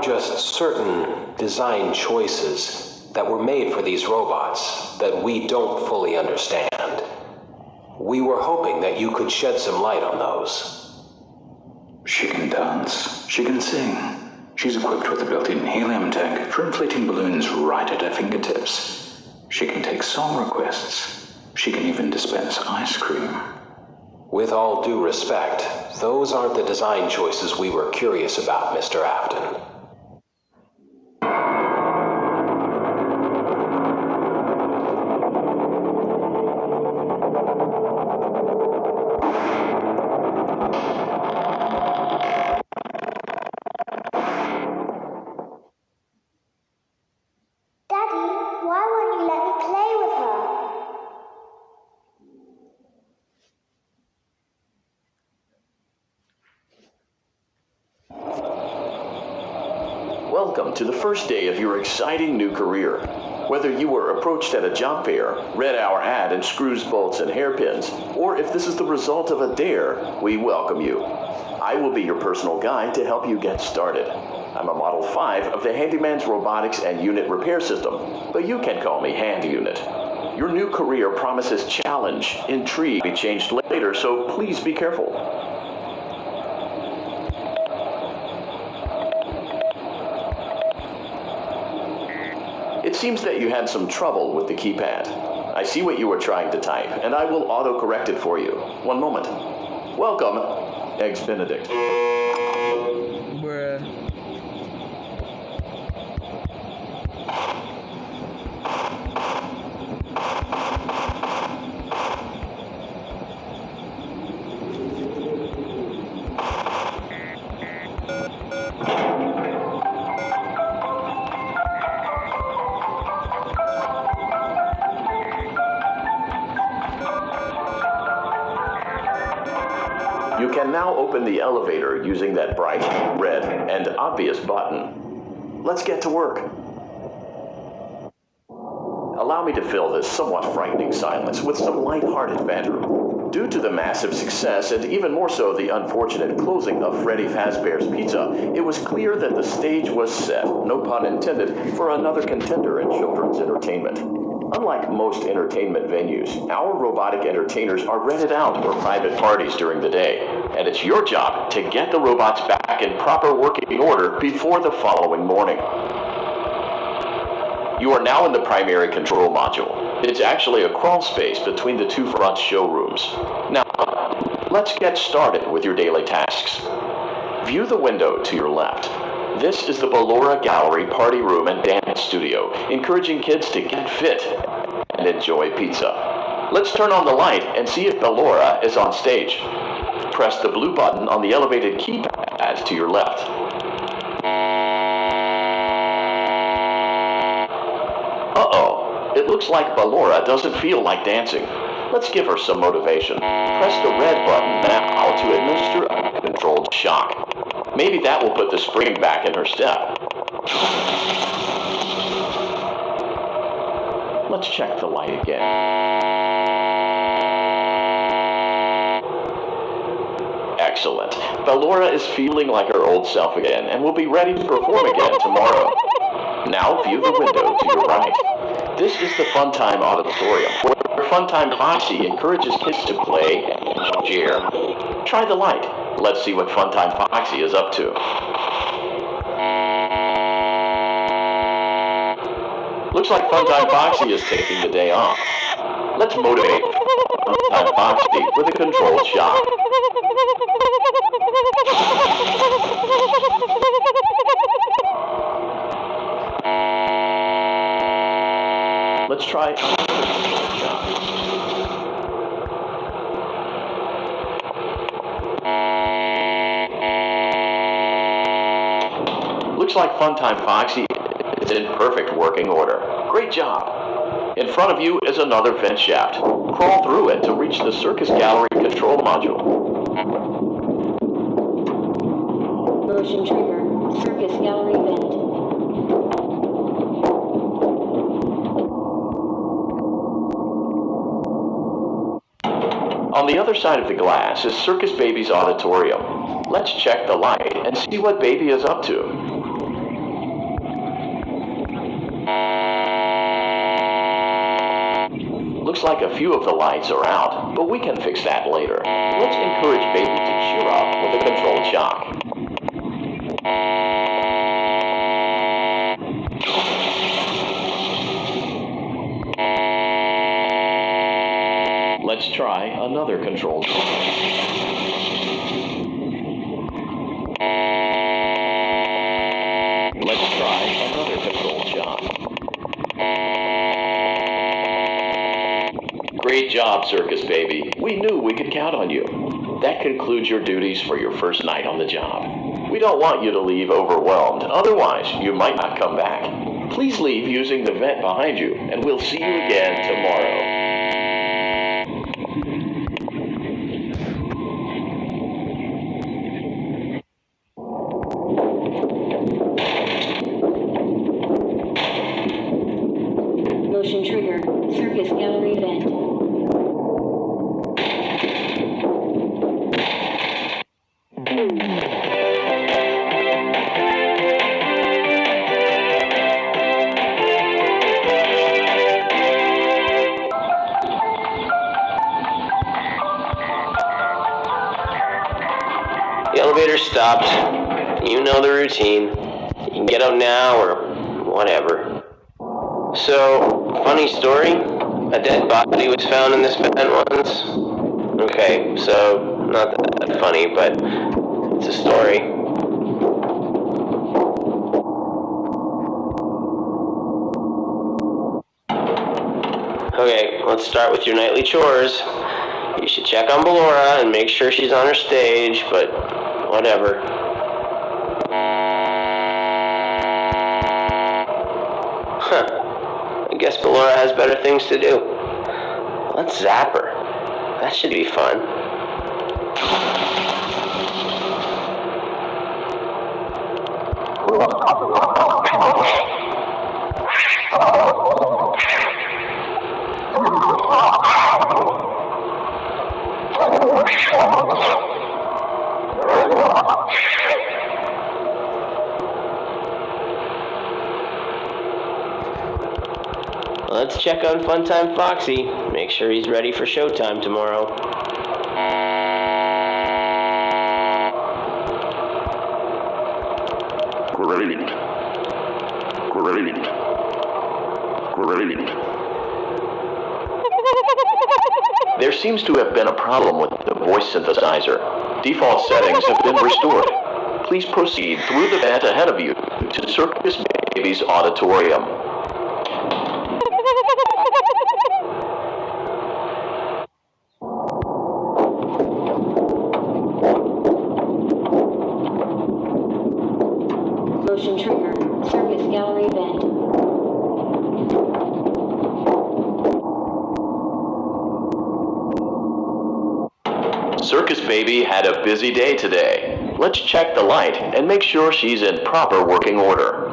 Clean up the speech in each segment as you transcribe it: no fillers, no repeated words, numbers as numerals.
just certain design choices that were made for these robots that we don't fully understand. We were hoping that you could shed some light on those. She can dance. She can sing. She's equipped with a built-in helium tank for inflating balloons right at her fingertips. She can take song requests. She can even dispense ice cream. With all due respect, those aren't the design choices we were curious about, Mr. Afton. Welcome to the first day of your exciting new career. Whether you were approached at a job fair, read our ad in screws, bolts, and hairpins, or if this is the result of a dare, we welcome you. I will be your personal guide to help you get started. I'm a Model 5 of the Handyman's Robotics and Unit Repair System, but you can call me Hand Unit. Your new career promises challenge, intrigue, be changed later, so please be careful. It seems that you had some trouble with the keypad. I see what you were trying to type, and I will auto-correct it for you. One moment. Welcome, Eggs Benedict. Bruh. You can now open the elevator using that bright, red, and obvious button. Let's get to work. Allow me to fill this somewhat frightening silence with some light-hearted banter. Due to the massive success, and even more so the unfortunate closing of Freddy Fazbear's Pizza, it was clear that the stage was set, no pun intended, for another contender in children's entertainment. Unlike most entertainment venues, our robotic entertainers are rented out for private parties during the day, and it's your job to get the robots back in proper working order before the following morning. You are now in the primary control module. It's actually a crawl space between the two front showrooms. Now, let's get started with your daily tasks. View the window to your left. This is the Ballora Gallery Party Room and Dance Studio, encouraging kids to get fit and enjoy pizza. Let's turn on the light and see if Ballora is on stage. Press the blue button on the elevated keypad to your left. Uh-oh, it looks like Ballora doesn't feel like dancing. Let's give her some motivation. Press the red button now to administer a controlled shock. Maybe that will put the spring back in her step. Let's check the light again. Excellent. Ballora is feeling like her old self again and will be ready to perform again tomorrow. Now view the window to your right. This is the Funtime Auditorium, where Funtime Foxy encourages kids to play and cheer. Try the light. Let's see what Funtime Foxy is up to. Looks like Funtime Foxy is taking the day off. Let's motivate Funtime Foxy with a controlled shock. Let's try another shock. Looks like Funtime Foxy is in perfect working order. Great job. In front of you is another vent shaft. Crawl through it to reach the Circus Gallery control module. Motion trigger. Circus Gallery vent. On the other side of the glass is Circus Baby's auditorium. Let's check the light and see what Baby is up to. Looks like a few of the lights are out, but we can fix that later. Let's encourage Baby to cheer up with a controlled shock. Let's try another controlled shock. Let's try another controlled shock. Great job, Circus Baby. We knew we could count on you. That concludes your duties for your first night on the job. We don't want you to leave overwhelmed, otherwise you might not come back. Please leave using the vent behind you, and we'll see you again tomorrow. Motion trigger. Circus gallery vent. The elevator stopped. You know the routine. You can get out now or whatever. So, funny story. A dead body was found in this vent once. Okay, so not that funny, but it's a story. Okay, let's start with your nightly chores. You should check on Ballora and make sure she's on her stage, but whatever. Huh. I guess Ballora has better things to do. Let's zap her. That should be fun. Let's check on Funtime Foxy. Make sure he's ready for showtime tomorrow. Great. There seems to have been a problem with the voice synthesizer. Default settings have been restored. Please proceed through the vent ahead of you to Circus Baby's auditorium. Motion trigger. Circus gallery vent. Circus Baby had a busy day today. Let's check the light and make sure she's in proper working order.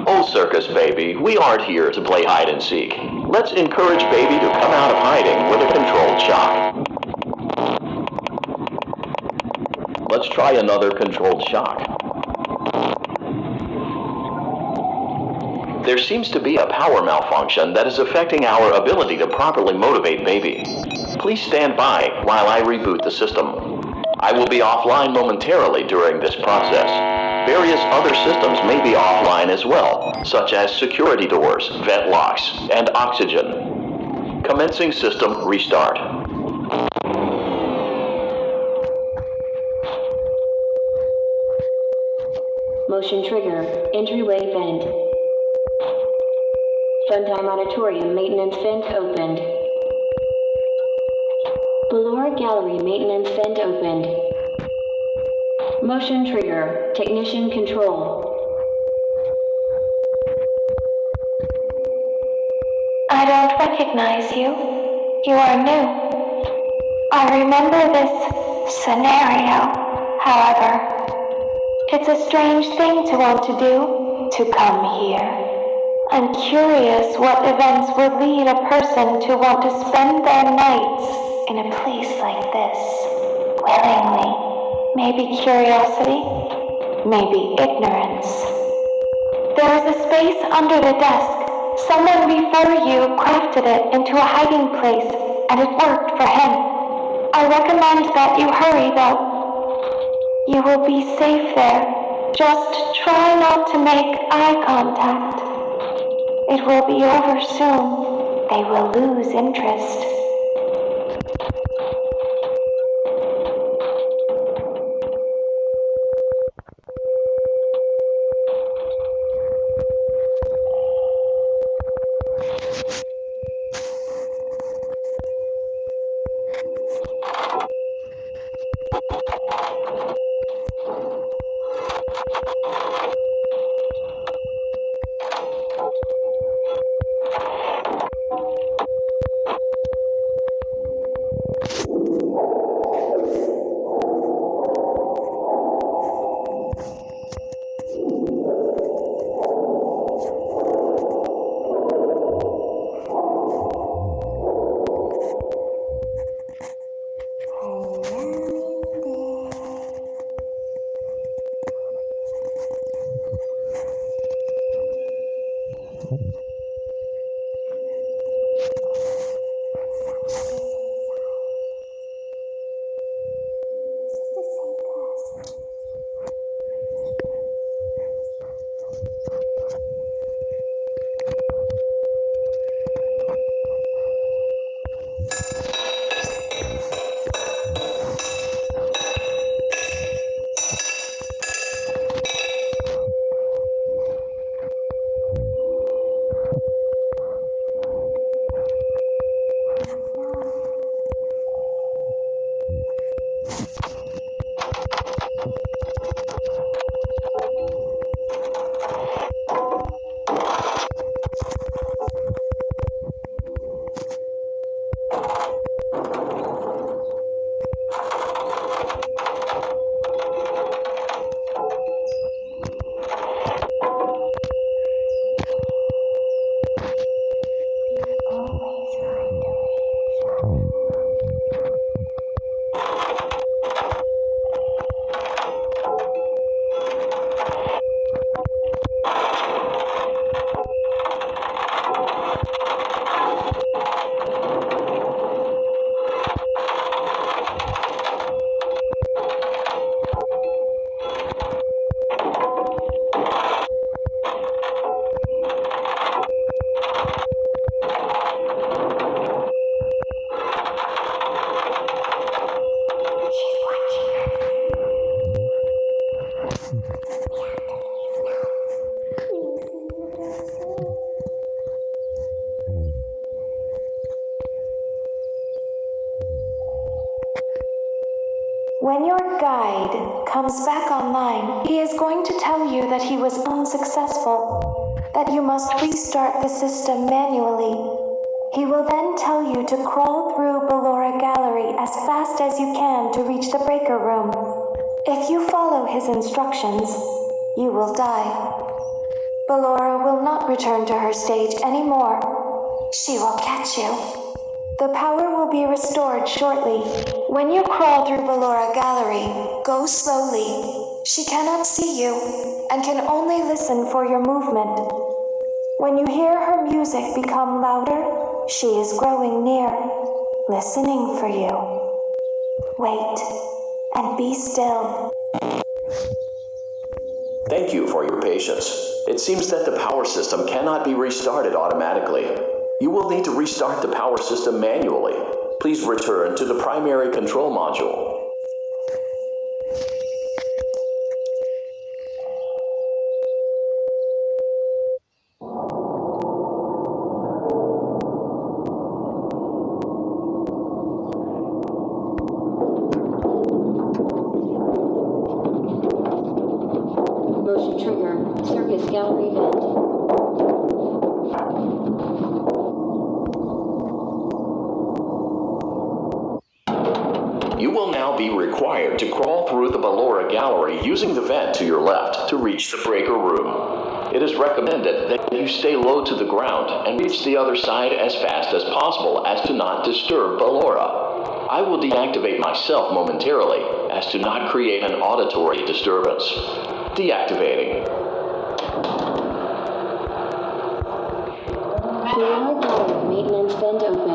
Oh, Circus Baby, we aren't here to play hide and seek. Let's encourage Baby to come out of hiding with a controlled shock. Let's try another controlled shock. There seems to be a power malfunction that is affecting our ability to properly motivate Baby. Please stand by while I reboot the system. I will be offline momentarily during this process. Various other systems may be offline as well, such as security doors, vent locks, and oxygen. Commencing system restart. Motion trigger. Entryway vent. Funtime Auditorium maintenance vent opened. Ballora Gallery maintenance vent opened. Motion trigger. Technician control. I don't recognize you. You are new. I remember this scenario, however. It's a strange thing to want to do, to come here. I'm curious what events would lead a person to want to spend their nights in a place like this, willingly. Maybe curiosity, maybe ignorance. There is a space under the desk, Someone before you crafted it into a hiding place, and it worked for him. I recommend that you hurry, though. You will be safe there. Just try not to make eye contact. It will be over soon. They will lose interest. When your guide comes back online, he is going to tell you that he was unsuccessful, that you must restart the system manually. He will then tell you to crawl through Ballora Gallery as fast as you can to reach the breaker room. If you follow his instructions, you will die. Ballora will not return to her stage anymore. She will catch you. The power will be restored shortly. When you crawl through Ballora Gallery, go slowly. She cannot see you and can only listen for your movement. When you hear her music become louder, she is growing near, listening for you. Wait and be still. Thank you for your patience. It seems that the power system cannot be restarted automatically. You will need to restart the power system manually. Please return to the primary control module. Motion trigger. Circus gallery vent. You will now be required to crawl through the Ballora Gallery using the vent to your left to reach the breaker room. It is recommended that you stay low to the ground and reach the other side as fast as possible as to not disturb Ballora. I will deactivate myself momentarily as to not create an auditory disturbance. Deactivating. The art gallery maintenance vent open.